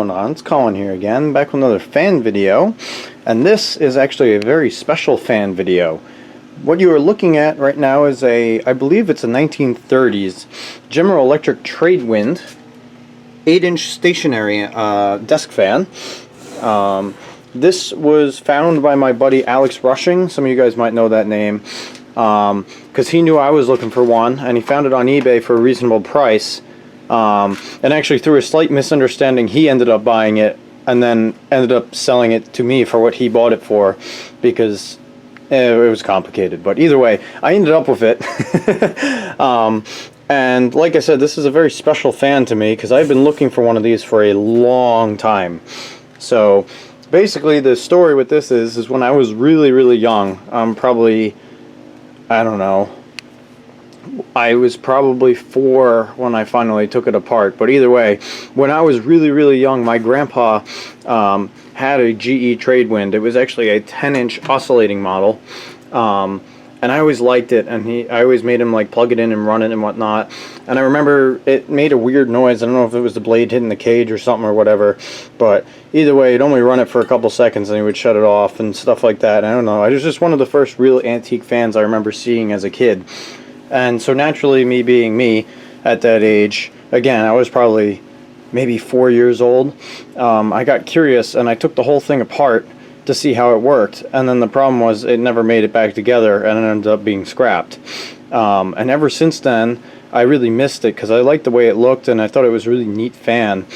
going on? It's Colin here again, back with another fan video, and this is actually a very special fan video. What you are looking at right now is I believe it's a 1930s General Electric Tradewind 8-inch stationary desk fan. This was found by my buddy Alex Rushing. Some of you guys might know that name, because he knew I was looking for one, and he found it on eBay for a reasonable price. And actually, through a slight misunderstanding, he ended up buying it and then ended up selling it to me for what he bought it for, because it was complicated. But either way, I ended up with it. And like I said, this is a very special fan to me because I've been looking for one of these for a long time. So basically, the story with this is when I was really young, probably, I don't know, I was probably 4 when I finally took it apart. But either way, when I was really young, my grandpa had a GE Tradewind. It was actually a 10-inch oscillating model, and I always liked it. And I always made him like plug it in and run it and whatnot. And I remember it made a weird noise. I don't know if it was the blade hitting the cage or something or whatever. But either way, it'd only run it for a couple seconds and he would shut it off and stuff like that. I don't know. It was just one of the first real antique fans I remember seeing as a kid. And so naturally, me being me at that age, again, I was probably maybe 4 years old, I got curious and I took the whole thing apart to see how it worked. And then the problem was it never made it back together and it ended up being scrapped. And ever since then, I really missed it because I liked the way it looked and I thought it was a really neat fan.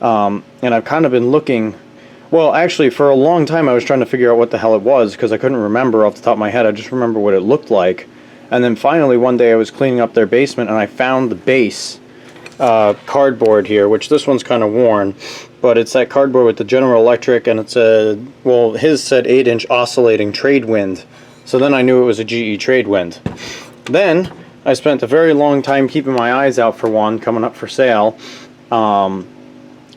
And I've kind of been looking, well, actually, for a long time I was trying to figure out what the hell it was because I couldn't remember off the top of my head. I just remember what it looked like. And then finally one day I was cleaning up their basement and I found the base cardboard here, which this one's kind of worn, but it's that cardboard with the General Electric, and it's a, well, his said 8-inch oscillating Tradewind. So then I knew it was a GE Tradewind. Then I spent a very long time keeping my eyes out for one coming up for sale, and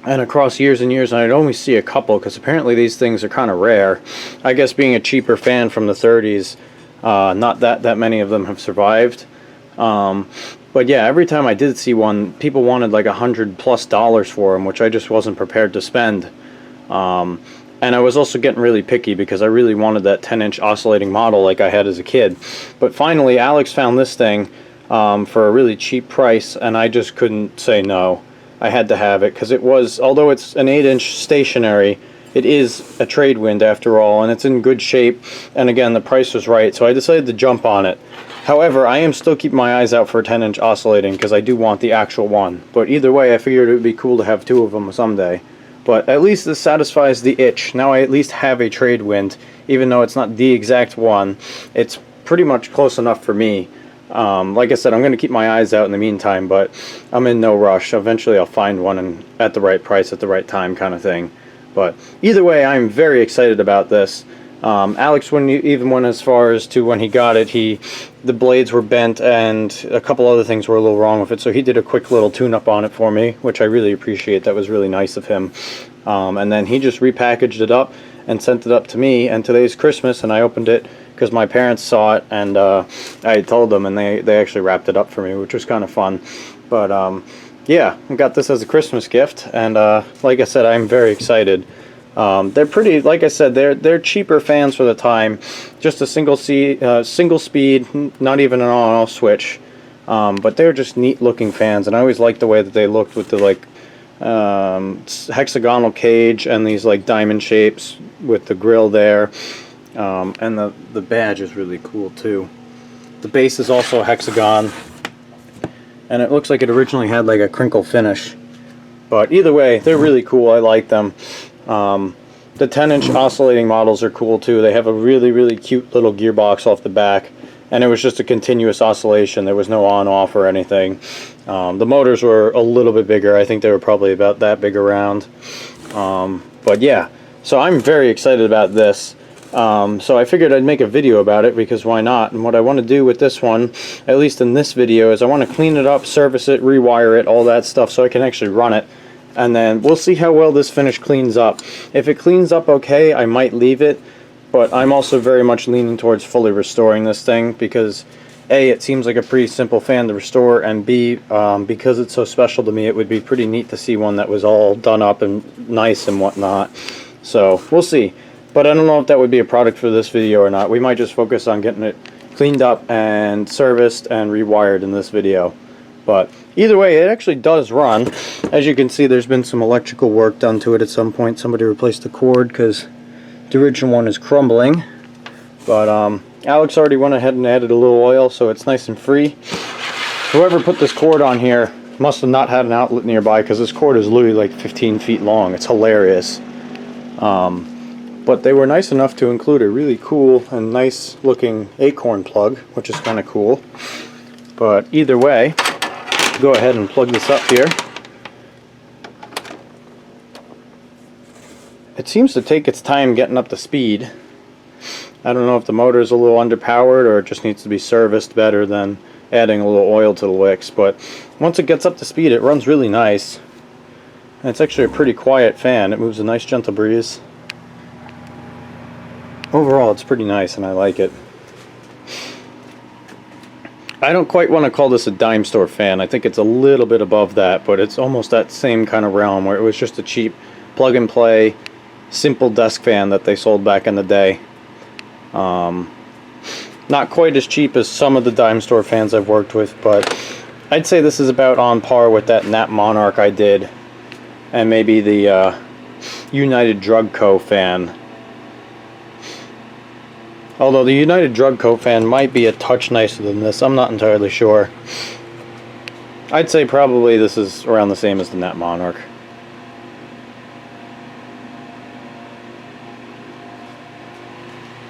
across years and years, and I'd only see a couple because apparently these things are kind of rare. I guess being a cheaper fan from the 30s, not that many of them have survived. But yeah, every time I did see one, people wanted like $100+ for them, which I just wasn't prepared to spend. And I was also getting really picky because I really wanted that 10-inch oscillating model like I had as a kid. But finally, Alex found this thing for a really cheap price, and I just couldn't say no. I had to have it because it was, although it's an 8-inch stationary, it is a Tradewind after all, and it's in good shape, and again, the price was right, so I decided to jump on it. However, I am still keeping my eyes out for a 10-inch oscillating because I do want the actual one. But either way, I figured it would be cool to have 2 of them someday. But at least this satisfies the itch. Now I at least have a Tradewind, even though it's not the exact one. It's pretty much close enough for me. Like I said, I'm going to keep my eyes out in the meantime, but I'm in no rush. Eventually I'll find one and at the right price at the right time kind of thing. But either way, I'm very excited about this. Alex even went as far as to when he got it, the blades were bent and a couple other things were a little wrong with it, so he did a quick little tune-up on it for me, which I really appreciate. That was really nice of him. And then he just repackaged it up and sent it up to me, and today's Christmas, and I opened it because my parents saw it, and I told them, and they actually wrapped it up for me, which was kind of fun. But yeah, I got this as a Christmas gift, and like I said, I'm very excited. They're pretty, like I said, they're cheaper fans for the time. Just a single speed, not even an on-off switch. But they're just neat looking fans, and I always liked the way that they looked with the like hexagonal cage and these like diamond shapes with the grill there. And the badge is really cool too. The base is also a hexagon, and it looks like it originally had like a crinkle finish. But either way, they're really cool. I like them. The 10-inch oscillating models are cool too. They have a really cute little gearbox off the back, and it was just a continuous oscillation. There was no on-off or anything. The motors were a little bit bigger. I think they were probably about that big around. But yeah, so I'm very excited about this. So I figured I'd make a video about it because why not? And what I want to do with this one, at least in this video, is I want to clean it up, service it, rewire it, all that stuff so I can actually run it. And then we'll see how well this finish cleans up. If it cleans up okay, I might leave it, but I'm also very much leaning towards fully restoring this thing because A, it seems like a pretty simple fan to restore, and B, because it's so special to me, it would be pretty neat to see one that was all done up and nice and whatnot. So we'll see. But I don't know if that would be a product for this video or not. We might just focus on getting it cleaned up and serviced and rewired in this video. But either way, it actually does run. As you can see, there's been some electrical work done to it at some point. Somebody replaced the cord because the original one is crumbling. But Alex already went ahead and added a little oil, so it's nice and free. Whoever put this cord on here must have not had an outlet nearby, because this cord is literally like 15 feet long. It's hilarious. But they were nice enough to include a really cool and nice looking acorn plug, which is kind of cool. But either way, go ahead and plug this up here. It seems to take its time getting up to speed. I don't know if the motor is a little underpowered or it just needs to be serviced better than adding a little oil to the wicks, but once it gets up to speed, it runs really nice. And it's actually a pretty quiet fan. It moves a nice gentle breeze. Overall, it's pretty nice and I like it. I don't quite want to call this a dime store fan. I think it's a little bit above that, but it's almost that same kind of realm where it was just a cheap plug and play simple desk fan that they sold back in the day. Not quite as cheap as some of the dime store fans I've worked with, but I'd say this is about on par with that Nat Monarch I did, and maybe the United Drug Co. fan. Although the United Drug Co. fan might be a touch nicer than this, I'm not entirely sure. I'd say probably this is around the same as the Nat Monarch.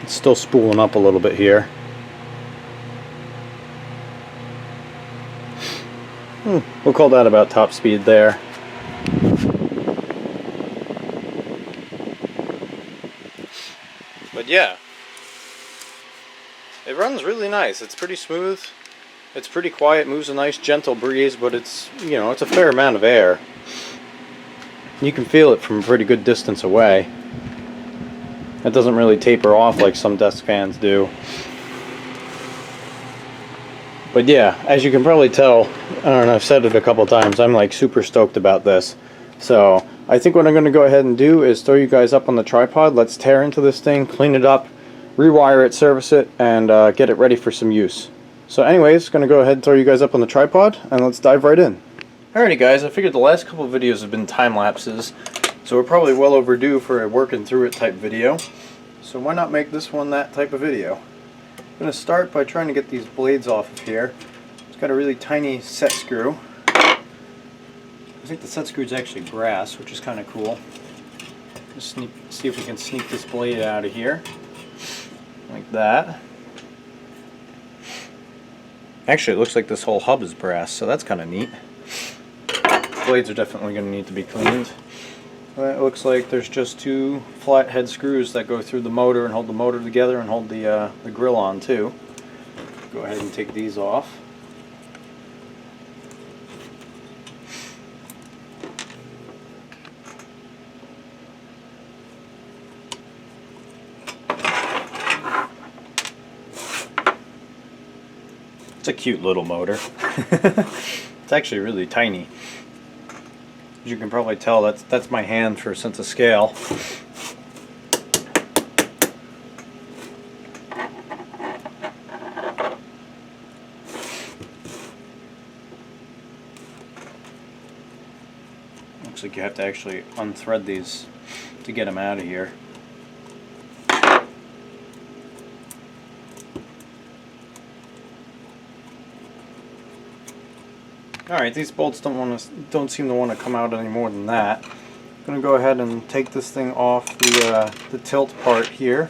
It's still spooling up a little bit here. We'll call that about top speed there. But yeah, it runs really nice. It's pretty smooth. It's pretty quiet, moves a nice gentle breeze, but it's, you know, it's a fair amount of air. You can feel it from a pretty good distance away. It doesn't really taper off like some desk fans do. But yeah, as you can probably tell, I don't know, I've said it a couple times, I'm like super stoked about this. So I think what I'm going to go ahead and do is throw you guys up on the tripod. Let's tear into this thing, clean it up, rewire it, service it, and get it ready for some use. So anyways, going to go ahead and throw you guys up on the tripod, and let's dive right in. Alrighty guys, I figured the last couple of videos have been time lapses, so we're probably well overdue for a working through it type video. So why not make this one that type of video? I'm going to start by trying to get these blades off of here. It's got a really tiny set screw. I think the set screw is actually brass, which is kind of cool. Just see if we can sneak this blade out of here. Like that. Actually, it looks like this whole hub is brass, so that's kind of neat. Blades are definitely going to need to be cleaned. It looks like there's just two flat head screws that go through the motor and hold the motor together and hold the grill on too. Go ahead and take these off. It's a cute little motor. It's actually really tiny. As you can probably tell, that's my hand for a sense of scale. Looks like you have to actually unthread these to get them out of here. Alright, these bolts don't seem to want to come out any more than that. I'm going to go ahead and take this thing off the tilt part here,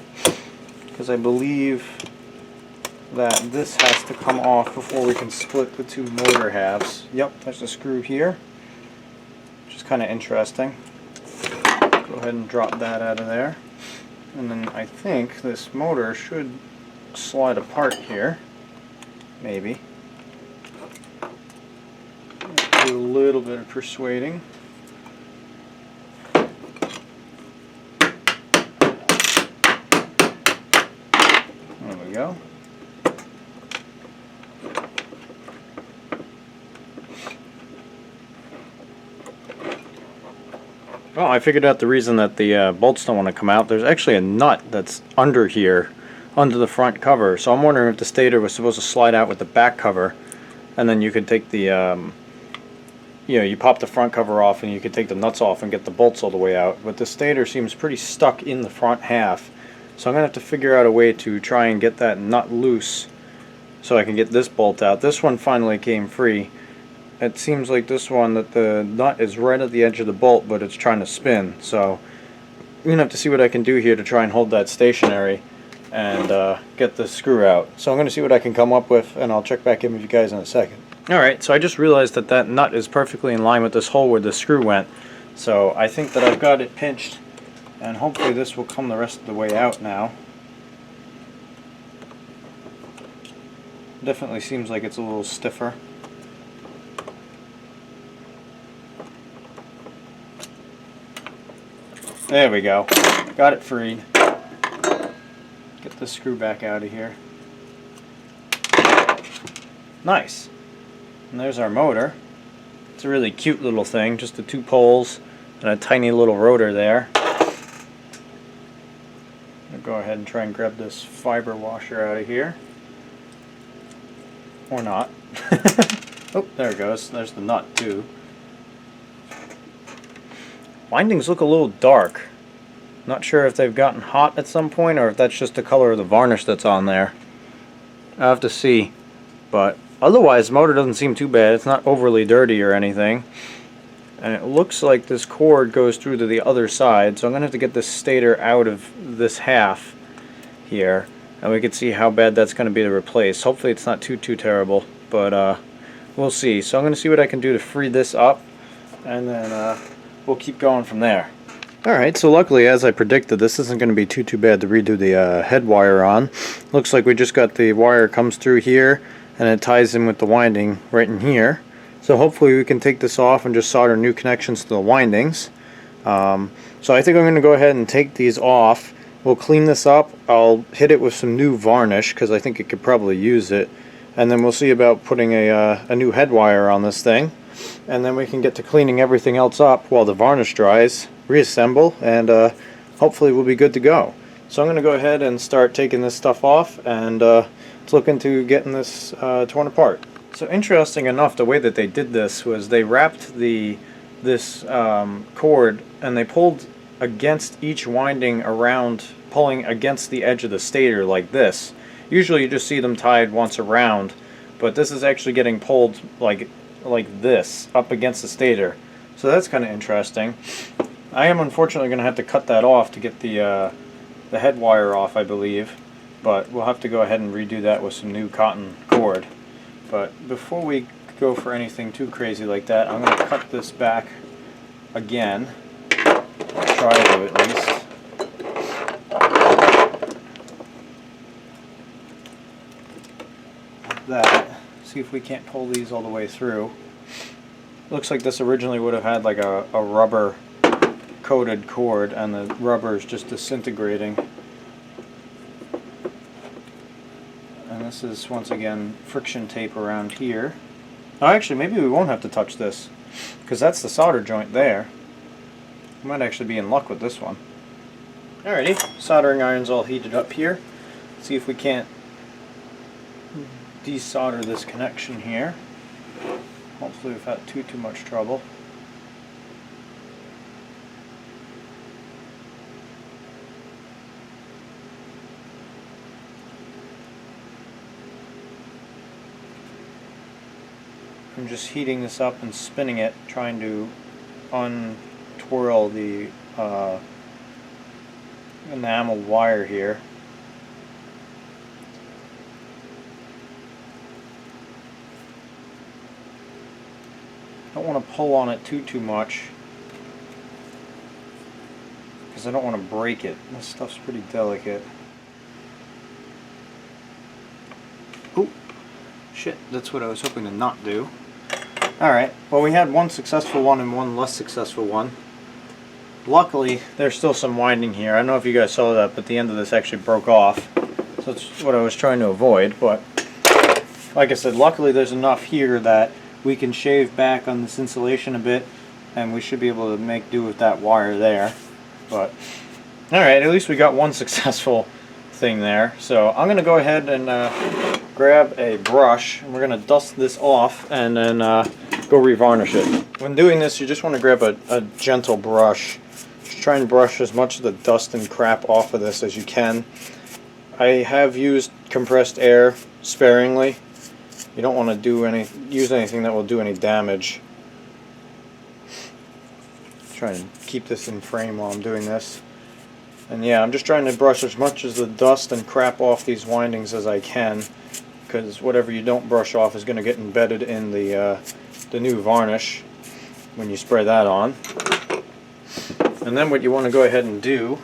because I believe that this has to come off before we can split the two motor halves. Yep, there's a screw here, which is kind of interesting. Go ahead and drop that out of there. And then I think this motor should slide apart here, maybe. Do a little bit of persuading. There we go. Well, I figured out the reason that the bolts don't want to come out. There's actually a nut that's under here, under the front cover. So I'm wondering if the stator was supposed to slide out with the back cover, and then you could take the, you pop the front cover off and you could take the nuts off and get the bolts all the way out. But the stator seems pretty stuck in the front half. So I'm going to have to figure out a way to try and get that nut loose so I can get this bolt out. This one finally came free. It seems like this one that the nut is right at the edge of the bolt, but it's trying to spin. So I'm going to have to see what I can do here to try and hold that stationary and get the screw out. So I'm going to see what I can come up with, and I'll check back in with you guys in a second. Alright, so I just realized that that nut is perfectly in line with this hole where the screw went. So I think that I've got it pinched, and hopefully this will come the rest of the way out now. Definitely seems like it's a little stiffer. There we go. Got it freed. Get the screw back out of here. Nice. And there's our motor. It's a really cute little thing, just the 2 poles and a tiny little rotor there. I'll go ahead and try and grab this fiber washer out of here. Or not. Oh, there it goes. There's the nut too. Windings look a little dark. Not sure if they've gotten hot at some point or if that's just the color of the varnish that's on there. I'll have to see. But otherwise, the motor doesn't seem too bad. It's not overly dirty or anything. And it looks like this cord goes through to the other side. So I'm going to have to get this stator out of this half here. And we can see how bad that's going to be to replace. Hopefully it's not too terrible. But we'll see. So I'm going to see what I can do to free this up. And then we'll keep going from there. Alright, so luckily, as I predicted, this isn't going to be too bad to redo the head wire on. Looks like we just got the wire comes through here, and it ties in with the winding right in here. So hopefully we can take this off and just solder new connections to the windings. So I think I'm going to go ahead and take these off. We'll clean this up. I'll hit it with some new varnish, because I think it could probably use it. And then we'll see about putting a new head wire on this thing. And then we can get to cleaning everything else up while the varnish dries, reassemble, and hopefully we'll be good to go. So I'm going to go ahead and start taking this stuff off, and let's look into getting this torn apart. So interesting enough, the way that they did this was they wrapped this cord and they pulled against each winding around, pulling against the edge of the stator like this. Usually you just see them tied once around, but this is actually getting pulled like this up against the stator. So that's kind of interesting. I am unfortunately going to have to cut that off to get the head wire off, I believe, but we'll have to go ahead and redo that with some new cotton cord. But before we go for anything too crazy like that, I'm going to cut this back again. I'll try to at least. Like that. See if we can't pull these all the way through. Looks like this originally would have had like a rubber coated cord, and the rubber is just disintegrating. And this is once again friction tape around here. Oh, actually maybe we won't have to touch this, because that's the solder joint there. We might actually be in luck with this one. Alrighty, soldering iron's all heated up here. Let's see if we can't desolder this connection here. Hopefully without too much trouble. I'm just heating this up and spinning it, trying to untwirl the enamel wire here. Don't want to pull on it too much, because I don't want to break it. This stuff's pretty delicate. Oop. Shit, that's what I was hoping to not do. Alright, well, we had one successful one and one less successful one. Luckily, there's still some winding here. I don't know if you guys saw that, but the end of this actually broke off. So that's what I was trying to avoid, but like I said, luckily there's enough here that we can shave back on this insulation a bit and we should be able to make do with that wire there. But alright, at least we got one successful thing there. So I'm going to go ahead and grab a brush, and we're going to dust this off and then go revarnish it. When doing this, you just want to grab a gentle brush. Just try and brush as much of the dust and crap off of this as you can. I have used compressed air sparingly. You don't want to use anything that will do any damage. Try and keep this in frame while I'm doing this. And yeah, I'm just trying to brush as much as the dust and crap off these windings as I can, because whatever you don't brush off is going to get embedded in the new varnish when you spray that on. And then what you want to go ahead and do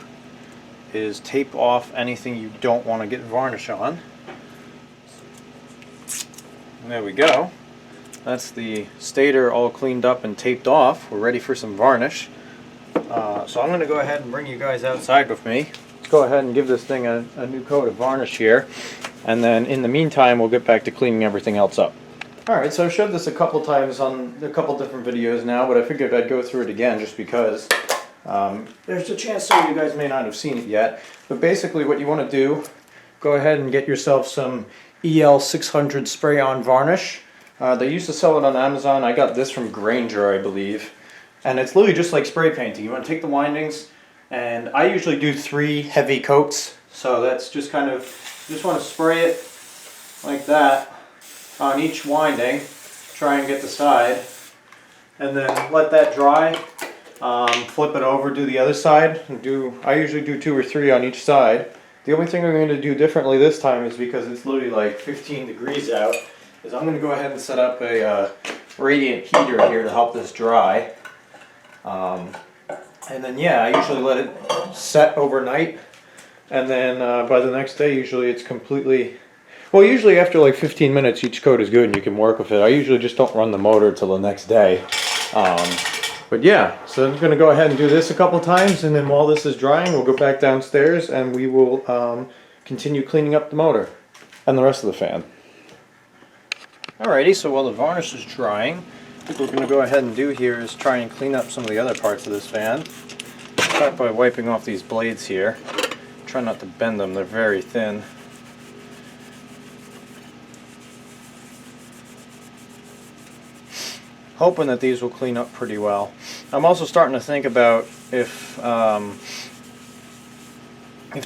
is tape off anything you don't want to get varnish on. And there we go. That's the stator all cleaned up and taped off. We're ready for some varnish. So I'm going to go ahead and bring you guys outside with me. Let's go ahead and give this thing a new coat of varnish here. And then in the meantime, we'll get back to cleaning everything else up. Alright, so I've showed this a couple times on a couple different videos now, but I figured I'd go through it again just because there's a chance some of you guys may not have seen it yet. But basically what you want to do, go ahead and get yourself some EL 600 spray-on varnish. They used to sell it on Amazon. I got this from Granger, I believe. And it's literally just like spray painting. You want to take the windings, and I usually do 3 heavy coats. So that's just kind of, just want to spray it like that on each winding. Try and get the side. And then let that dry. Flip it over, do the other side. I usually do 2 or 3 on each side. The only thing I'm going to do differently this time is because it's literally like 15 degrees out, is I'm going to go ahead and set up a radiant heater here to help this dry. And then yeah, I usually let it set overnight, and then by the next day usually it's completely, well, usually after like 15 minutes each coat is good and you can work with it. I usually just don't run the motor till the next day. But yeah, so I'm going to go ahead and do this a couple times, and then while this is drying we'll go back downstairs and we will continue cleaning up the motor and the rest of the fan. Alrighty, so while the varnish is drying, what we're going to go ahead and do here is try and clean up some of the other parts of this fan. Start by wiping off these blades here. Try not to bend them, they're very thin. Hoping that these will clean up pretty well. I'm also starting to think about if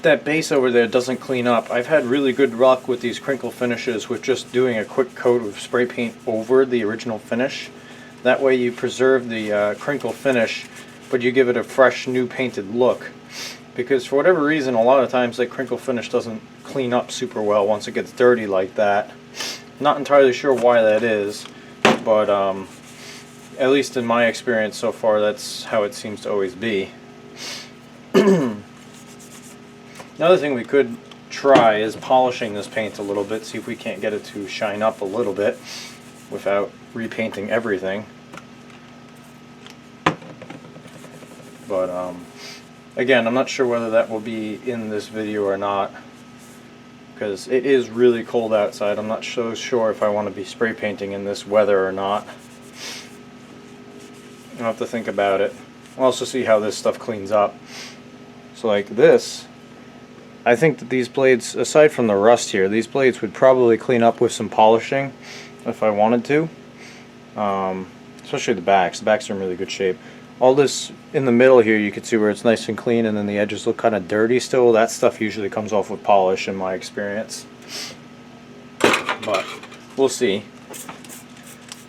that base over there doesn't clean up. I've had really good luck with these crinkle finishes with just doing a quick coat of spray paint over the original finish. That way you preserve the crinkle finish, but you give it a fresh new painted look. Because for whatever reason, a lot of times that crinkle finish doesn't clean up super well once it gets dirty like that. Not entirely sure why that is, but at least in my experience so far, that's how it seems to always be. Another thing we could try is polishing this paint a little bit, see if we can't get it to shine up a little bit without repainting everything. But again, I'm not sure whether that will be in this video or not, because it is really cold outside. I'm not so sure if I want to be spray painting in this weather or not. I'll have to think about it. I'll also see how this stuff cleans up. So like this, I think that these blades, aside from the rust here, these blades would probably clean up with some polishing if I wanted to. Especially the backs. The backs are in really good shape. All this in the middle here, you can see where it's nice and clean, and then the edges look kind of dirty still. That stuff usually comes off with polish in my experience. But we'll see.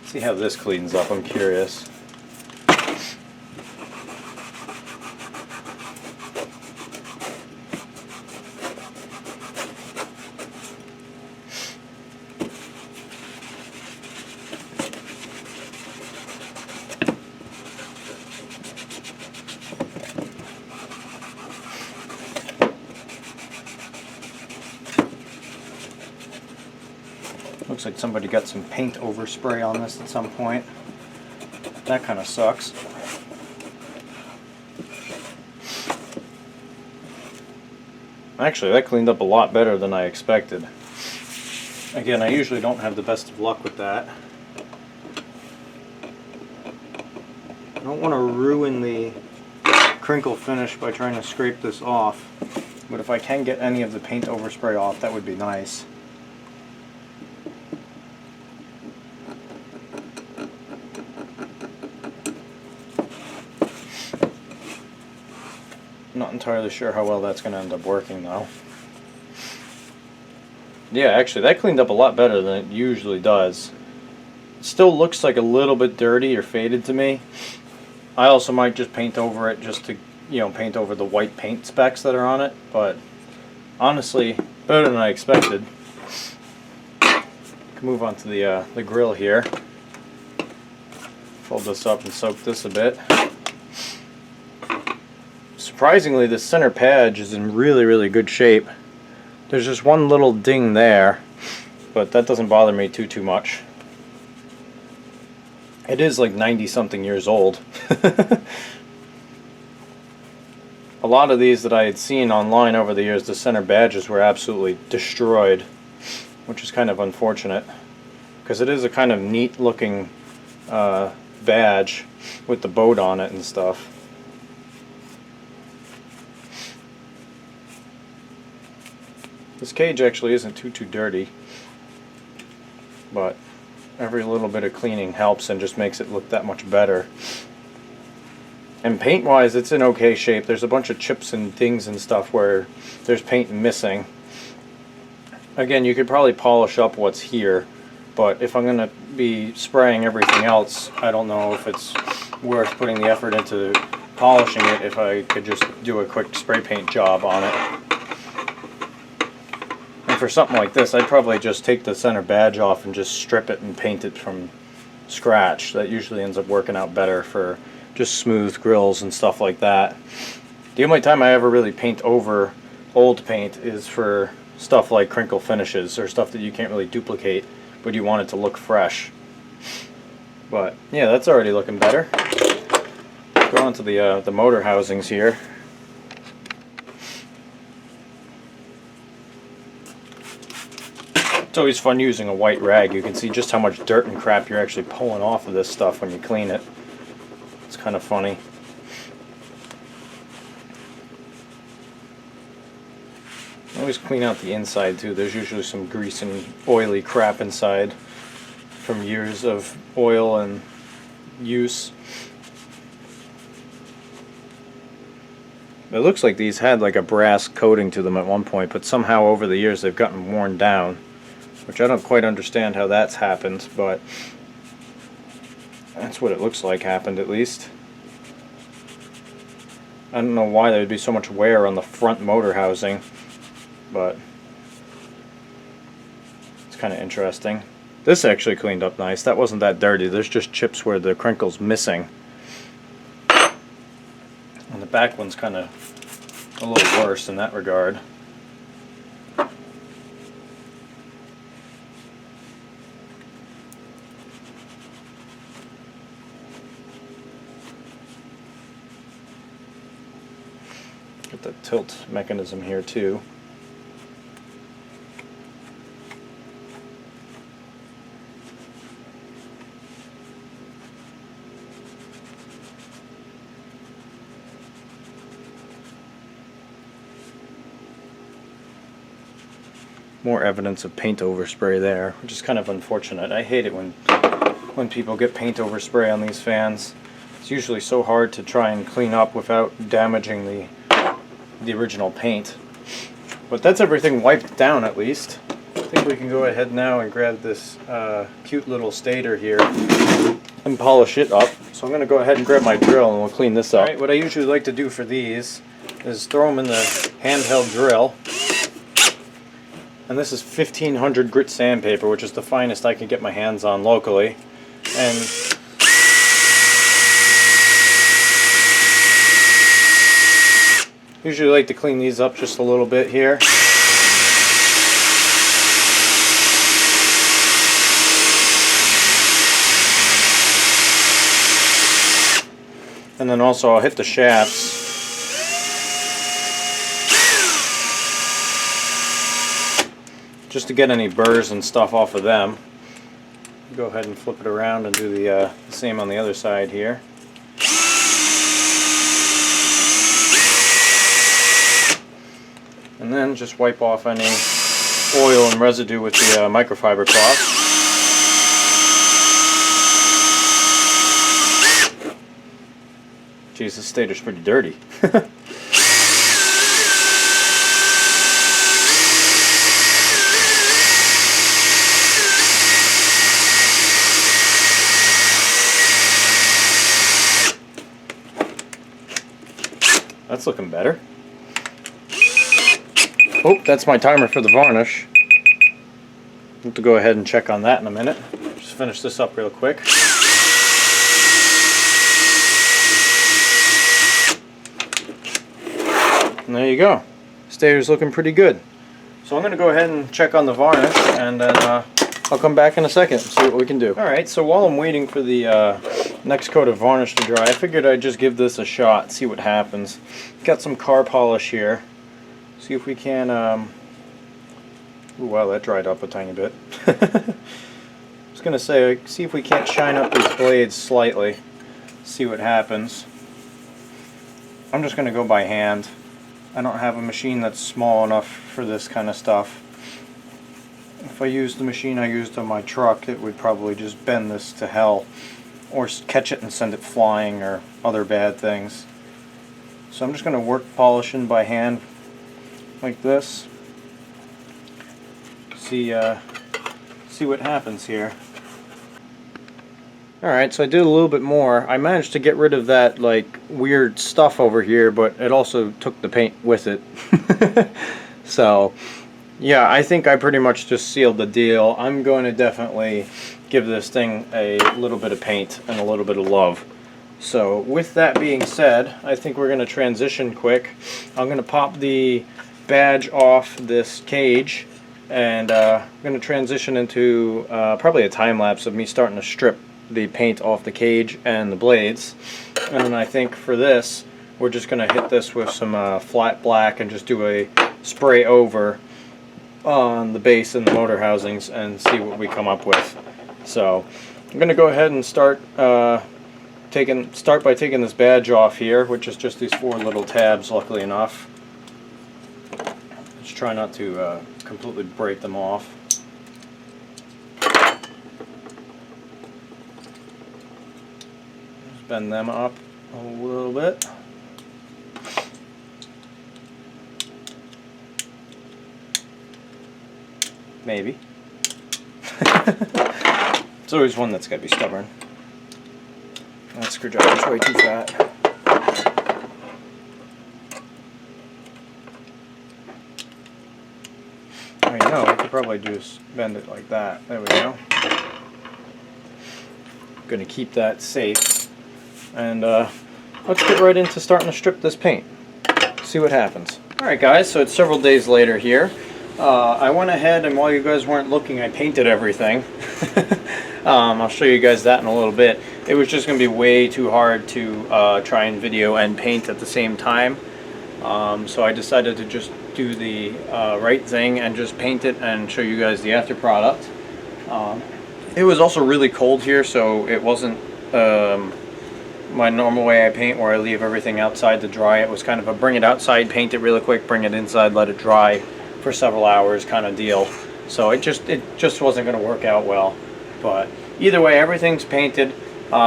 See how this cleans up. I'm curious. Looks like somebody got some paint overspray on this at some point. That kind of sucks. Actually, that cleaned up a lot better than I expected. Again, I usually don't have the best of luck with that. I don't want to ruin the crinkle finish by trying to scrape this off, but if I can get any of the paint overspray off, that would be nice. Not entirely sure how well that's going to end up working though. Yeah, actually that cleaned up a lot better than it usually does. It still looks like a little bit dirty or faded to me. I also might just paint over it just to, you know, paint over the white paint specks that are on it, but honestly, better than I expected. Can move on to the grill here. Fold this up and soak this a bit. Surprisingly, the center pad is in really good shape. There's just one little ding there, but that doesn't bother me too much. It is like 90 something years old. A lot of these that I had seen online over the years, the center badges were absolutely destroyed, which is kind of unfortunate, because it is a kind of neat looking badge with the boat on it and stuff. This cage actually isn't too dirty, but every little bit of cleaning helps and just makes it look that much better. And paint wise, it's in okay shape. There's a bunch of chips and dings and stuff where there's paint missing. Again, you could probably polish up what's here, but if I'm going to be spraying everything else, I don't know if it's worth putting the effort into polishing it if I could just do a quick spray paint job on it. And for something like this, I'd probably just take the center badge off and just strip it and paint it from scratch. That usually ends up working out better for just smooth grills and stuff like that. The only time I ever really paint over old paint is for stuff like crinkle finishes or stuff that you can't really duplicate, but you want it to look fresh. But yeah, that's already looking better. Go on to the motor housings here. It's always fun using a white rag. You can see just how much dirt and crap you're actually pulling off of this stuff when you clean it. It's kind of funny. Always clean out the inside too. There's usually some grease and oily crap inside from years of oil and use. It looks like these had like a brass coating to them at one point, but somehow over the years they've gotten worn down, which I don't quite understand how that's happened, but that's what it looks like happened at least. I don't know why there would be so much wear on the front motor housing, but it's kind of interesting. This actually cleaned up nice. That wasn't that dirty. There's just chips where the crinkle's missing. And the back one's kind of a little worse in that regard. Got the tilt mechanism here too. More evidence of paint overspray there, which is kind of unfortunate. I hate it when people get paint overspray on these fans. It's usually so hard to try and clean up without damaging the original paint. But that's everything wiped down at least. I think we can go ahead now and grab this cute little stator here and polish it up. So I'm going to go ahead and grab my drill and we'll clean this up. Alright, what I usually like to do for these is throw them in the handheld drill. And this is 1500 grit sandpaper, which is the finest I can get my hands on locally. And usually like to clean these up just a little bit here. And then also I'll hit the shafts just to get any burrs and stuff off of them. Go ahead and flip it around and do the same on the other side here. And then just wipe off any oil and residue with the microfiber cloth. Geez, this stator's pretty dirty. That's looking better. Oh, that's my timer for the varnish. I'll have to go ahead and check on that in a minute. Just finish this up real quick. And there you go. Stator's looking pretty good. So I'm going to go ahead and check on the varnish, and then I'll come back in a second and see what we can do. Alright, so while I'm waiting for the next coat of varnish to dry, I figured I'd just give this a shot, see what happens. Got some car polish here. See if we can, ooh, wow, that dried up a tiny bit. I was going to say, see if we can't shine up these blades slightly, see what happens. I'm just going to go by hand. I don't have a machine that's small enough for this kind of stuff. If I used the machine I used on my truck, it would probably just bend this to hell, or catch it and send it flying, or other bad things. So I'm just going to work polishing by hand like this. See what happens here. Alright, so I did a little bit more. I managed to get rid of that like weird stuff over here, but it also took the paint with it. So yeah, I think I pretty much just sealed the deal. I'm going to definitely give this thing a little bit of paint and a little bit of love. So with that being said, I think we're going to transition quick. I'm going to pop the badge off this cage, and I'm going to transition into probably a time lapse of me starting to strip the paint off the cage and the blades. And then I think for this, we're just going to hit this with some flat black and just do a spray over on the base and the motor housings and see what we come up with. So I'm going to go ahead and start by taking this badge off here, which is just these 4 little tabs, luckily enough. Just try not to completely break them off. Just bend them up a little bit. Maybe. It's always one that's got to be stubborn. That screwdriver's way too fat. I know, I could probably just bend it like that. There we go. I'm going to keep that safe. And let's get right into starting to strip this paint. See what happens. Alright guys, so it's several days later here. I went ahead and while you guys weren't looking, I painted everything. I'll show you guys that in a little bit. It was just going to be way too hard to try and video and paint at the same time. So I decided to just do the right thing and just paint it and show you guys the after product. It was also really cold here, so it wasn't my normal way I paint where I leave everything outside to dry. It was kind of a bring it outside, paint it really quick, bring it inside, let it dry for several hours kind of deal. So it just wasn't going to work out well. But either way, everything's painted.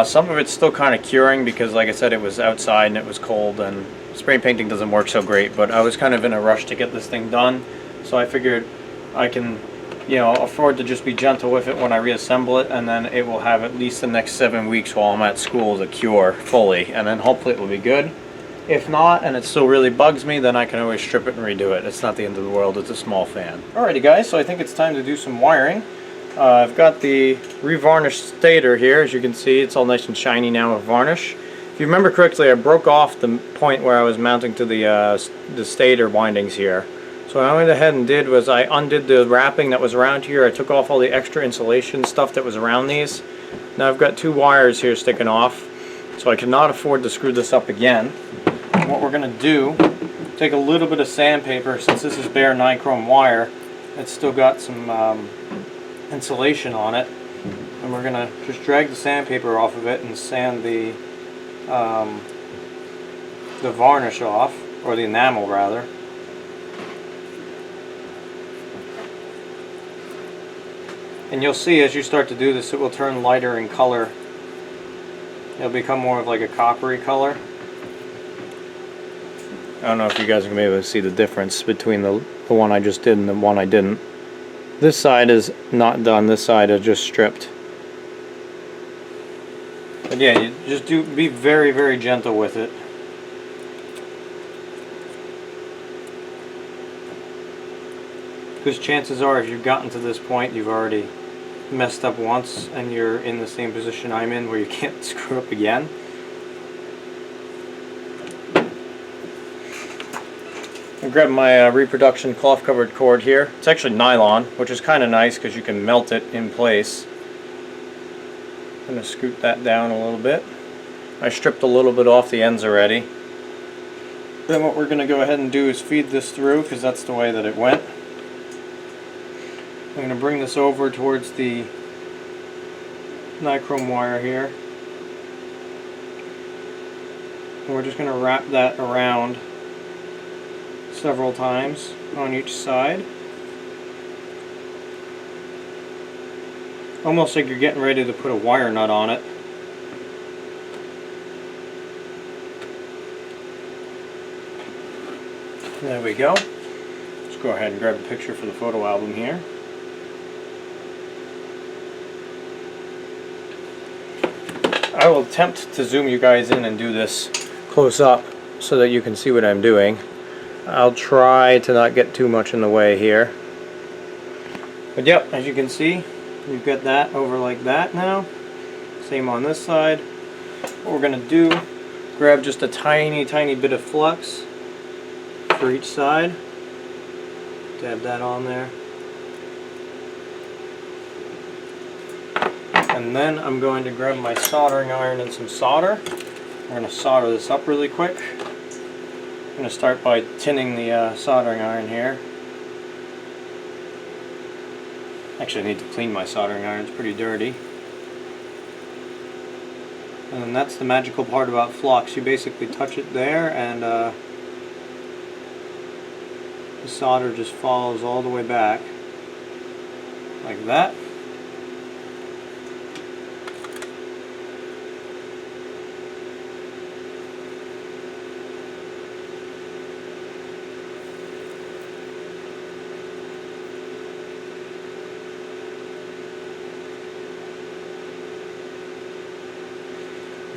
Some of it's still kind of curing because, like I said, it was outside and it was cold, and spray painting doesn't work so great. But I was kind of in a rush to get this thing done, so I figured I can, afford to just be gentle with it when I reassemble it, and then it will have at least the next 7 weeks while I'm at school to cure fully, and then hopefully it will be good. If not, and it still really bugs me, then I can always strip it and redo it. It's not the end of the world, it's a small fan. Alrighty guys, so I think it's time to do some wiring. I've got the revarnished stator here. As you can see, it's all nice and shiny now with varnish. If you remember correctly, I broke off the point where I was mounting to the stator windings here. So what I went ahead and did was I undid the wrapping that was around here. I took off all the extra insulation stuff that was around these. Now I've got 2 wires here sticking off, so I cannot afford to screw this up again. What we're going to do, take a little bit of sandpaper, since this is bare nichrome wire, it's still got some insulation on it, and we're going to just drag the sandpaper off of it and sand the varnish off, or the enamel rather. And you'll see as you start to do this, it will turn lighter in color. It'll become more of like a coppery color. I don't know if you guys are going to be able to see the difference between the one I just did and the one I didn't. This side is not done, this side is just stripped. But yeah, you just be very, very gentle with it. Because chances are, if you've gotten to this point, you've already messed up once and you're in the same position I'm in where you can't screw up again. I grabbed my reproduction cloth covered cord here. It's actually nylon, which is kind of nice because you can melt it in place. I'm going to scoot that down a little bit. I stripped a little bit off the ends already. Then what we're going to go ahead and do is feed this through because that's the way that it went. I'm going to bring this over towards the nichrome wire here. And we're just going to wrap that around several times on each side. Almost like you're getting ready to put a wire nut on it. There we go. Let's go ahead and grab a picture for the photo album here. I will attempt to zoom you guys in and do this close up so that you can see what I'm doing. I'll try to not get too much in the way here. But yep, as you can see, we've got that over like that now. Same on this side. What we're going to do, grab just a tiny, tiny bit of flux for each side. Dab that on there. And then I'm going to grab my soldering iron and some solder. I'm going to solder this up really quick. I'm going to start by tinning the soldering iron here. Actually, I need to clean my soldering iron, it's pretty dirty. And then that's the magical part about flux. You basically touch it there and the solder just follows all the way back. Like that.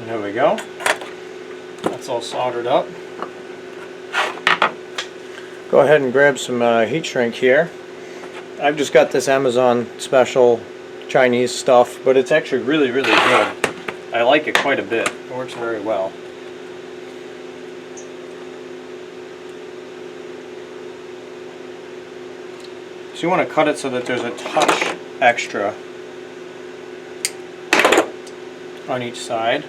There we go. That's all soldered up. Go ahead and grab some heat shrink here. I've just got this Amazon special Chinese stuff, but it's actually really, really good. I like it quite a bit. It works very well. So you want to cut it so that there's a touch extra on each side.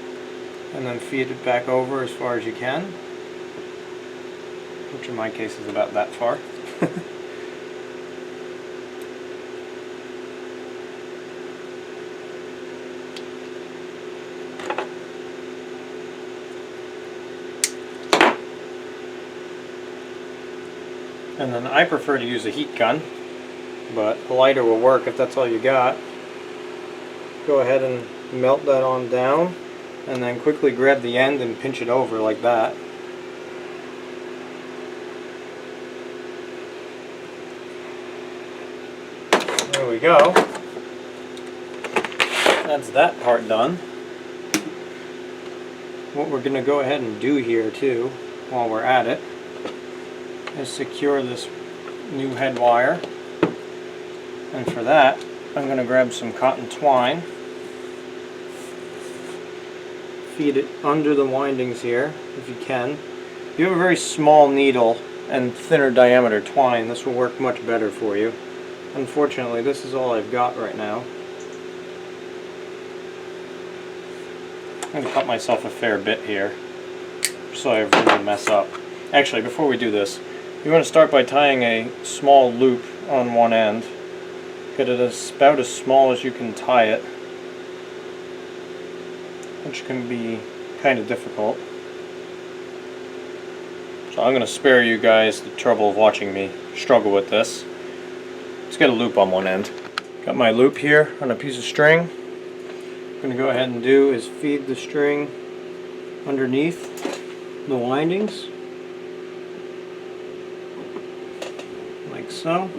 And then feed it back over as far as you can, which in my case is about that far. And then I prefer to use a heat gun, but a lighter will work if that's all you got. Go ahead and melt that on down. And then quickly grab the end and pinch it over like that. There we go. That's that part done. What we're going to go ahead and do here too, while we're at it, is secure this new head wire. And for that, I'm going to grab some cotton twine. Feed it under the windings here, if you can. If you have a very small needle and thinner diameter twine, this will work much better for you. Unfortunately, this is all I've got right now. I'm going to cut myself a fair bit here, so I really mess up. Actually, before we do this, you want to start by tying a small loop on one end. Get it about as small as you can tie it, which can be kind of difficult. So I'm going to spare you guys the trouble of watching me struggle with this. Let's get a loop on one end. Got my loop here on a piece of string. What I'm going to go ahead and do is feed the string underneath the windings, like so.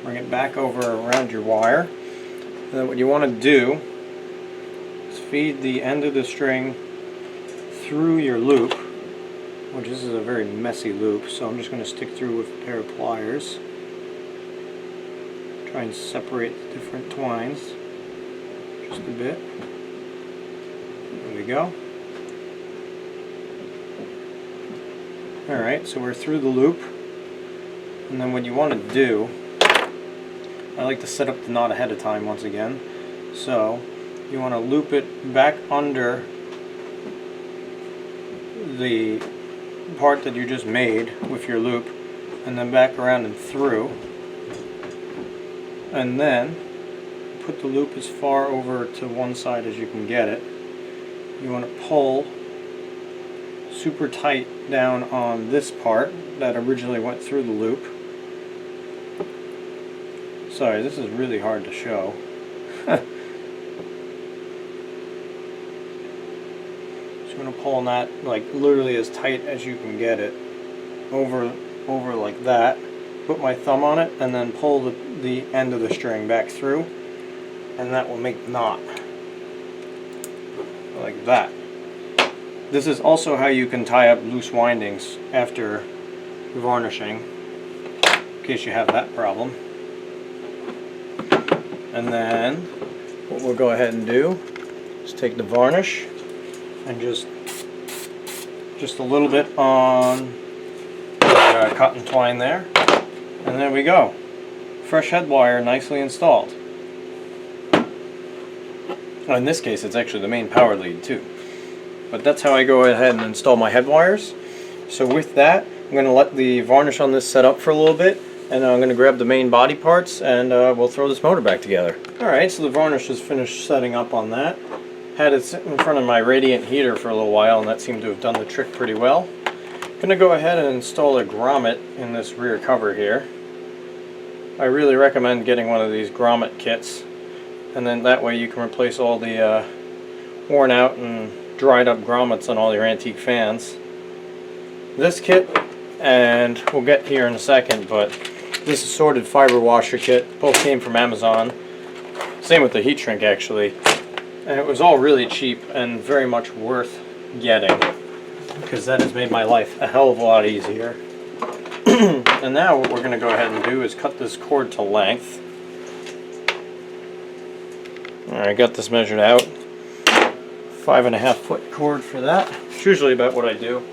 Bring it back over around your wire. And then what you want to do is feed the end of the string through your loop, which this is a very messy loop, so I'm just going to stick through with a pair of pliers. Try and separate the different twines just a bit. There we go. Alright, so we're through the loop, and then what you want to do, I like to set up the knot ahead of time once again, so you want to loop it back under the part that you just made with your loop, and then back around and through, and then put the loop as far over to one side as you can get it. You want to pull super tight down on this part that originally went through the loop. Sorry, this is really hard to show. So you're going to pull on that like literally as tight as you can get it over like that. Put my thumb on it and then pull the end of the string back through, and that will make the knot like that. This is also how you can tie up loose windings after varnishing, in case you have that problem. And then what we'll go ahead and do is take the varnish and just a little bit on the cotton twine there, and there we go. Fresh head wire nicely installed. In this case it's actually the main power lead too. But that's how I go ahead and install my head wires. So with that, I'm going to let the varnish on this set up for a little bit, and I'm going to grab the main body parts and we'll throw this motor back together. Alright, so the varnish is finished setting up on that. Had it sit in front of my radiant heater for a little while, and that seemed to have done the trick pretty well. I'm going to go ahead and install a grommet in this rear cover here. I really recommend getting one of these grommet kits, and then that way you can replace all the worn out and dried up grommets on all your antique fans. This kit, and we'll get here in a second, but this assorted fiber washer kit, both came from Amazon. Same with the heat shrink actually. And it was all really cheap and very much worth getting, because that has made my life a hell of a lot easier. And now what we're going to go ahead and do is cut this cord to length. Alright, I got this measured out. 5.5 foot cord for that. It's usually about what I do.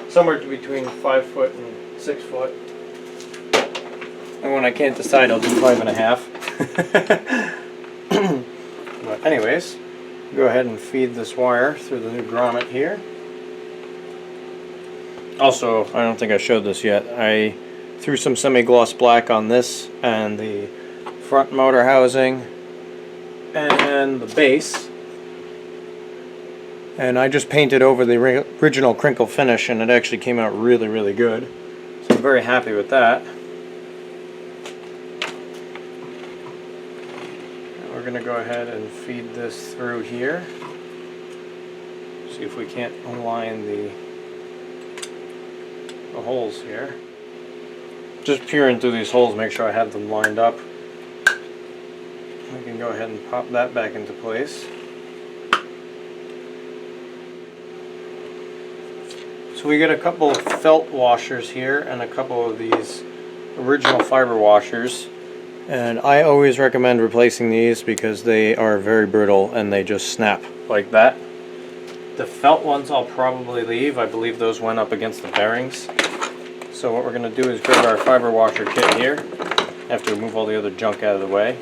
Somewhere between 5 foot and 6 foot. And when I can't decide, I'll do 5.5. But anyways, go ahead and feed this wire through the new grommet here. Also, I don't think I showed this yet, I threw some semi-gloss black on this and the front motor housing and the base, and I just painted over the original crinkle finish, and it actually came out really, really good. So I'm very happy with that. And we're going to go ahead and feed this through here. See if we can't align the holes here. Just peering through these holes, make sure I have them lined up. We can go ahead and pop that back into place. So we get a couple of felt washers here and a couple of these original fiber washers, and I always recommend replacing these because they are very brittle and they just snap like that. The felt ones I'll probably leave. I believe those went up against the bearings. So what we're going to do is grab our fiber washer kit here after we move all the other junk out of the way.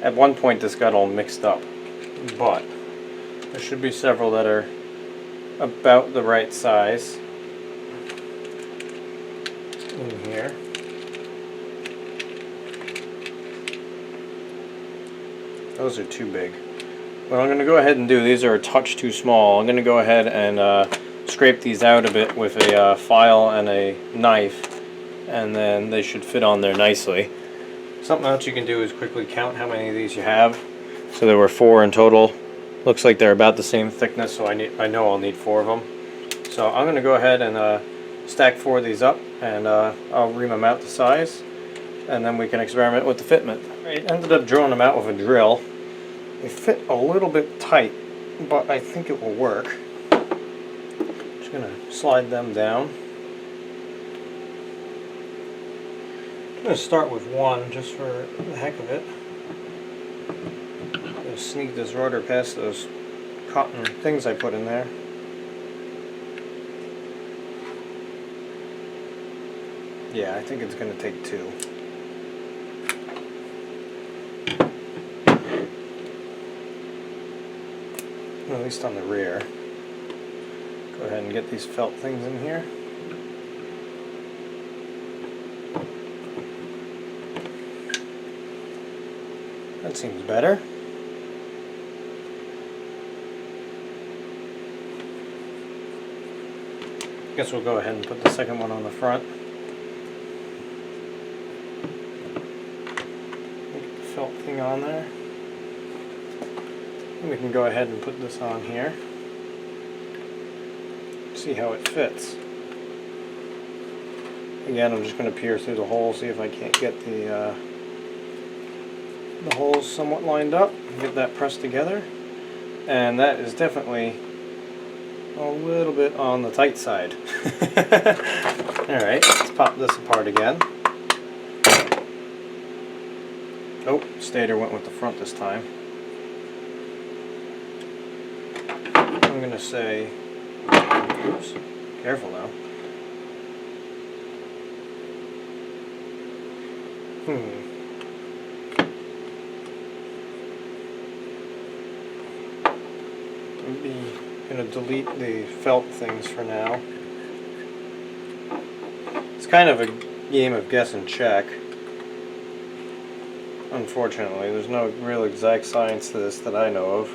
At one point this got all mixed up, but there should be several that are about the right size in here. Those are too big. What I'm going to go ahead and do, these are a touch too small. I'm going to go ahead and scrape these out a bit with a file and a knife, and then they should fit on there nicely. Something else you can do is quickly count how many of these you have. So there were 4 in total. Looks like they're about the same thickness, so I know I'll need 4 of them. So I'm going to go ahead and stack 4 of these up, and I'll ream them out to size, and then we can experiment with the fitment. I ended up drilling them out with a drill. They fit a little bit tight, but I think it will work. Just going to slide them down. I'm going to start with 1 just for the heck of it. I'm going to sneak this rotor past those cotton things I put in there. Yeah, I think it's going to take 2. At least on the rear. Go ahead and get these felt things in here. That seems better. Guess we'll go ahead and put the second one on the front. Get the felt thing on there. And we can go ahead and put this on here. See how it fits. Again, I'm just going to peer through the hole, see if I can't get the holes somewhat lined up, get that pressed together. And that is definitely a little bit on the tight side. Alright, let's pop this apart again. Oh, stator went with the front this time. I'm going to say, oops, careful now. I'm going to delete the felt things for now. It's kind of a game of guess and check. Unfortunately, there's no real exact science to this that I know of.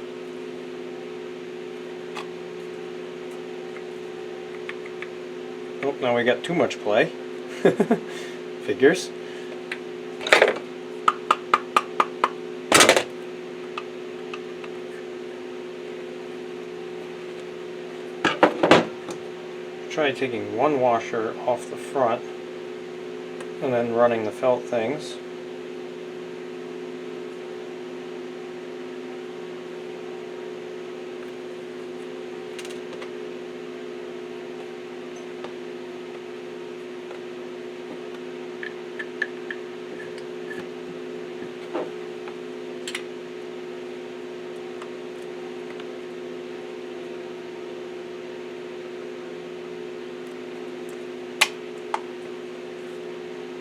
Oh, now we got too much play. Figures. Try taking one washer off the front and then running the felt things.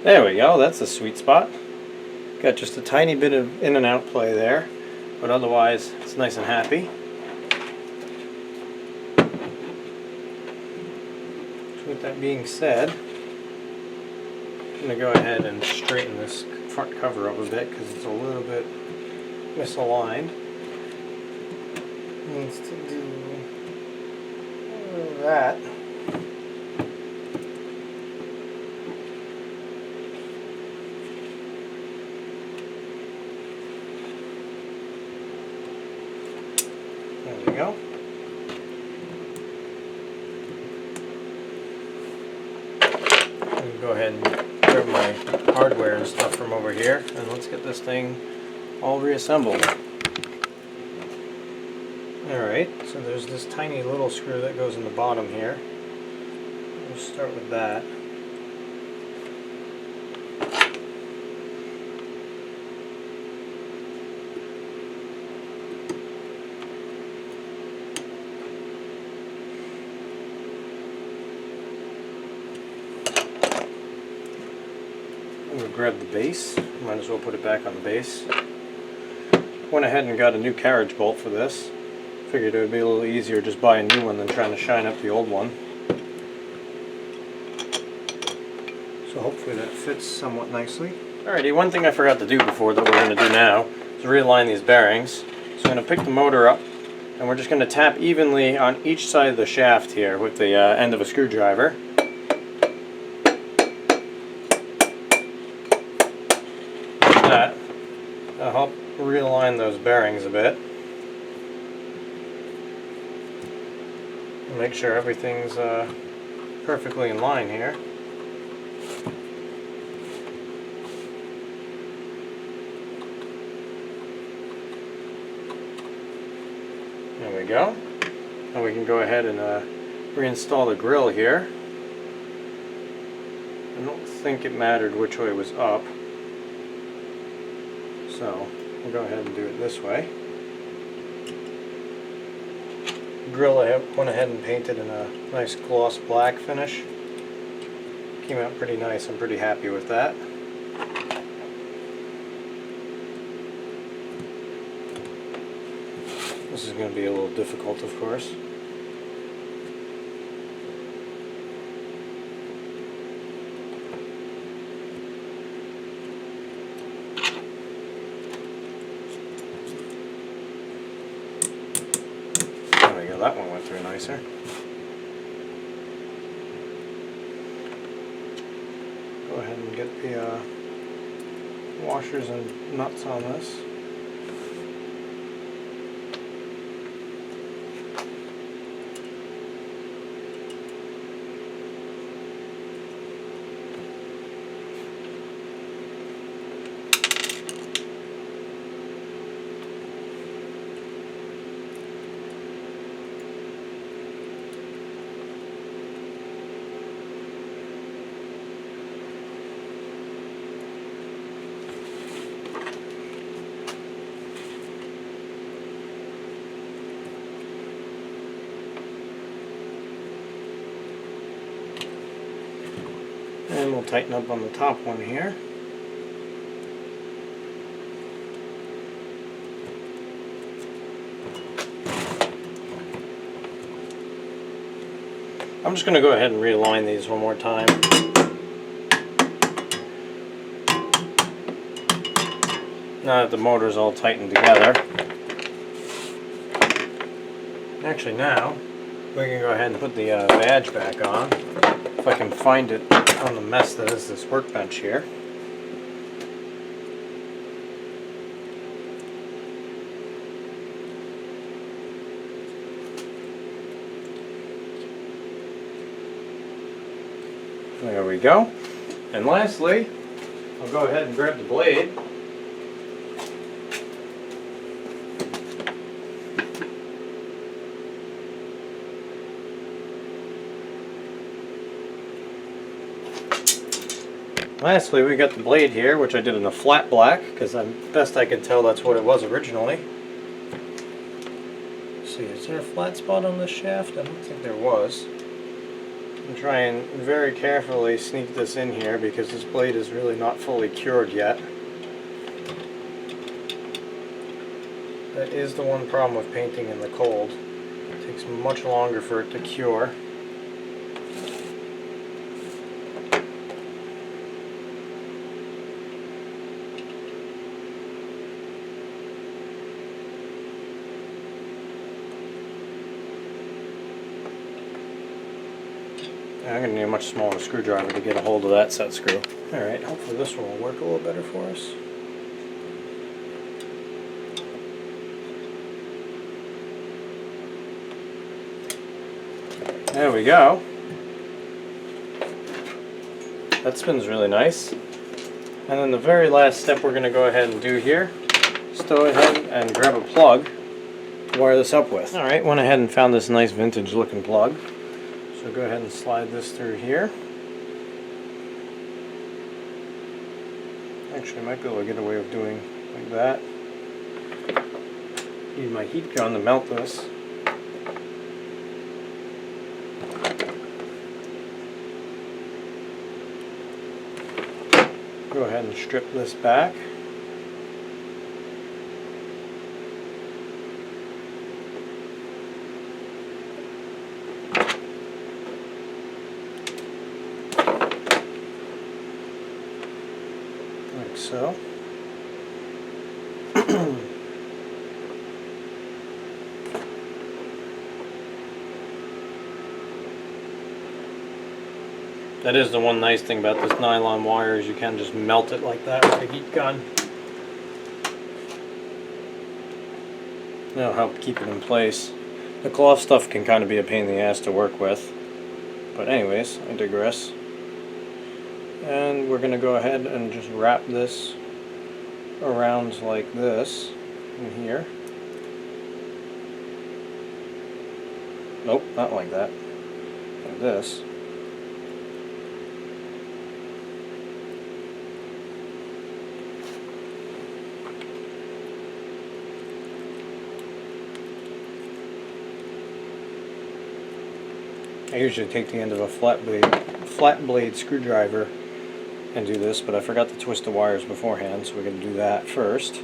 There we go, that's a sweet spot. Got just a tiny bit of in and out play there, but otherwise it's nice and happy. So with that being said, I'm going to go ahead and straighten this front cover up a bit because it's a little bit misaligned. Needs to do that. There we go. Go ahead and grab my hardware and stuff from over here, and let's get this thing all reassembled. Alright, so there's this tiny little screw that goes in the bottom here. We'll start with that. We'll grab the base. Might as well put it back on the base. Went ahead and got a new carriage bolt for this. Figured it would be a little easier just buy a new one than trying to shine up the old one. So hopefully that fits somewhat nicely. Alrighty, one thing I forgot to do before that we're going to do now is realign these bearings. So I'm going to pick the motor up and we're just going to tap evenly on each side of the shaft here with the end of a screwdriver. those bearings a bit. Make sure everything's perfectly in line here. There we go. And we can go ahead and reinstall the grill here. I don't think it mattered which way was up, so we'll go ahead and do it this way. The grill I went ahead and painted in a nice gloss black finish. Came out pretty nice. I'm pretty happy with that. This is going to be a little difficult, of course. There we go, that one went through nicer. Go ahead and get the washers and nuts on this. And we'll tighten up on the top one here. I'm just going to go ahead and realign these one more time. Now that the motor's all tightened together. Actually now, we can go ahead and put the badge back on. If I can find it on the mess that is this workbench here. There we go. And lastly, I'll go ahead and grab the blade. Lastly, we got the blade here, which I did in a flat black, because best I could tell that's what it was originally. Let's see, is there a flat spot on this shaft? I don't think there was. I'm trying very carefully sneak this in here because this blade is really not fully cured yet. That is the one problem with painting in the cold. It takes much longer for it to cure. I'm going to need a much smaller screwdriver to get a hold of that set screw. Alright, hopefully this one will work a little better for us. There we go. That spins really nice. And then the very last step we're going to go ahead and do here is go ahead and grab a plug to wire this up with. Alright, went ahead and found this nice vintage looking plug. So go ahead and slide this through here. Actually, I might be able to get away with doing like that. Need my heat gun to melt this. Go ahead and strip this back. Like so. That is the one nice thing about this nylon wire is you can just melt it like that with a heat gun. That'll help keep it in place. The cloth stuff can kind of be a pain in the ass to work with. But anyways, I digress. And we're going to go ahead and just wrap this around like this in here. Nope, not like that. Like this. I usually take the end of a flat blade screwdriver and do this, but I forgot to twist the wires beforehand, so we're going to do that first.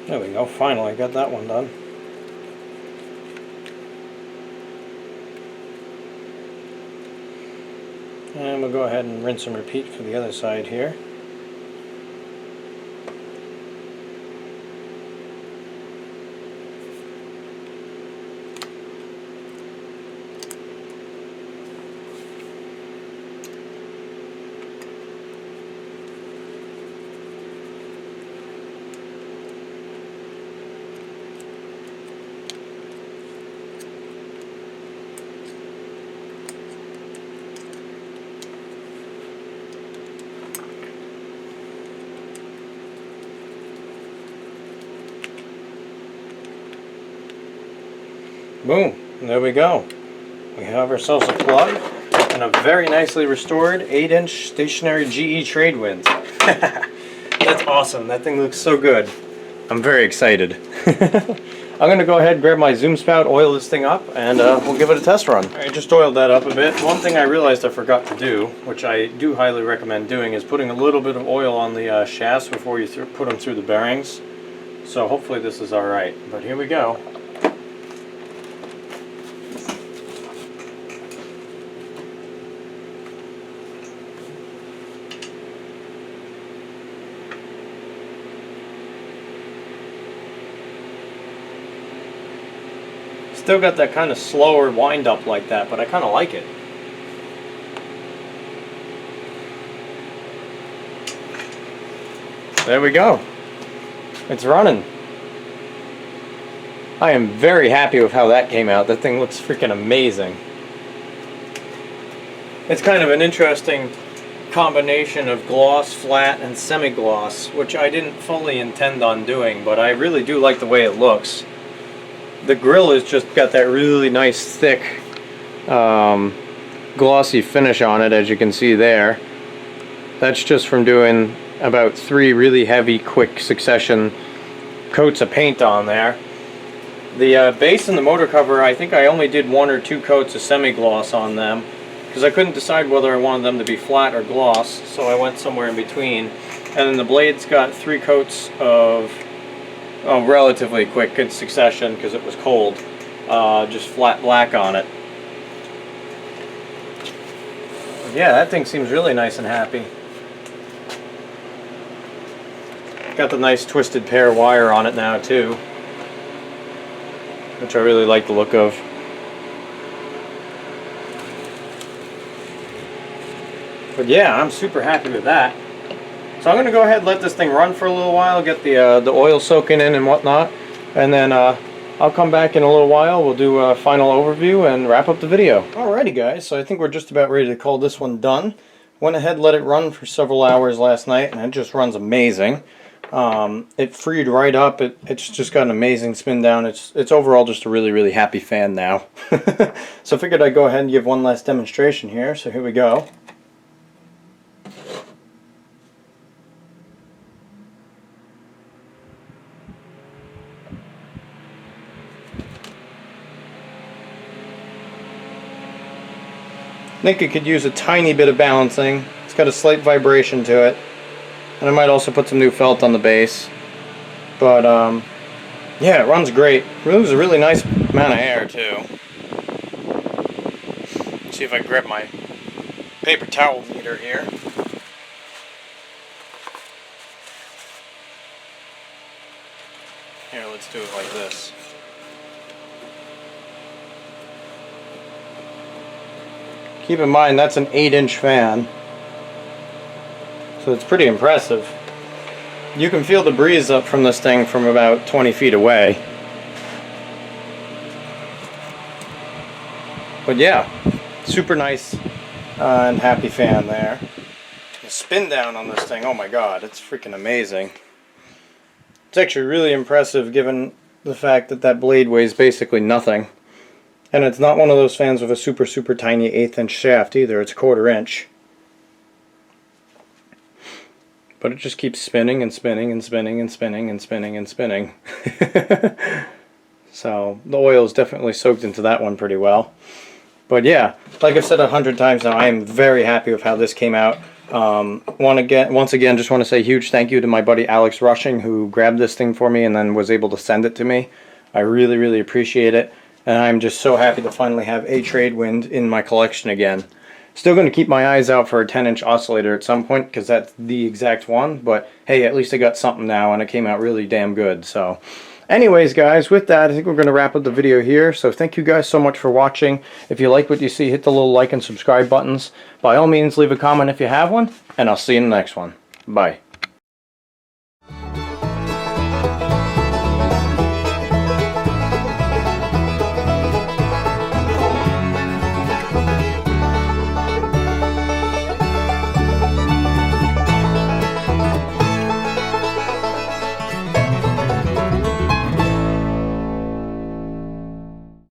There we go, finally got that one done. And we'll go ahead and rinse and repeat for the other side here. Boom, there we go. We have ourselves a plug and a very nicely restored 8-inch stationary GE Tradewind. That's awesome, that thing looks so good. I'm very excited. I'm going to go ahead and grab my zoom spout, oil this thing up, and we'll give it a test run. I just oiled that up a bit. One thing I realized I forgot to do, which I do highly recommend doing, is putting a little bit of oil on the shafts before you put them through the bearings. So hopefully this is alright, but here we go. Still got that kind of slower wind up like that, but I kind of like it. There we go. It's running. I am very happy with how that came out. That thing looks freaking amazing. It's kind of an interesting combination of gloss, flat, and semi-gloss, which I didn't fully intend on doing, but I really do like the way it looks. The grill has just got that really nice thick glossy finish on it, as you can see there. That's just from doing about 3 really heavy quick succession coats of paint on there. The base and the motor cover, I think I only did 1 or 2 coats of semi-gloss on them because I couldn't decide whether I wanted them to be flat or gloss, so I went somewhere in between. And then the blade's got 3 coats of relatively quick in succession because it was cold, just flat black on it. But yeah, that thing seems really nice and happy. Got the nice twisted pair wire on it now too, which I really like the look of. But yeah, I'm super happy with that. So I'm going to go ahead and let this thing run for a little while, get the oil soaking in and whatnot, and then I'll come back in a little while. We'll do a final overview and wrap up the video. Alrighty guys, so I think we're just about ready to call this one done. Went ahead, let it run for several hours last night, and it just runs amazing. It freed right up. It's just got an amazing spin down. It's overall just a really, really happy fan now. So I figured I'd go ahead and give one last demonstration here, so here we go. I think it could use a tiny bit of balancing. It's got a slight vibration to it. And I might also put some new felt on the base. But, yeah, it runs great. It moves a really nice amount of air, too. Let's see if I can grab my paper towel meter here. Here, let's do it like this. Keep in mind, that's an 8-inch fan. So it's pretty impressive. You can feel the breeze up from this thing from about 20 feet away. But yeah, super nice and happy fan there. The spin down on this thing, oh my god, it's freaking amazing. It's actually really impressive given the fact that that blade weighs basically nothing. And it's not one of those fans with a super tiny 1/8 inch shaft either, it's 1/4 inch. But it just keeps spinning and spinning and spinning and spinning and spinning and spinning. So the oil is definitely soaked into that one pretty well. But yeah, like I've said 100 times now, I am very happy with how this came out. Once again, just want to say a huge thank you to my buddy Alex Rushing, who grabbed this thing for me and then was able to send it to me. I really appreciate it. And I'm just so happy to finally have a trade wind in my collection again. Still going to keep my eyes out for a 10-inch oscillator at some point, because that's the exact one. But hey, at least I got something now, and it came out really damn good. So anyways, guys, with that, I think we're going to wrap up the video here. So thank you guys so much for watching. If you like what you see, hit the little like and subscribe buttons. By all means, leave a comment if you have one, and I'll see you in the next one. Bye.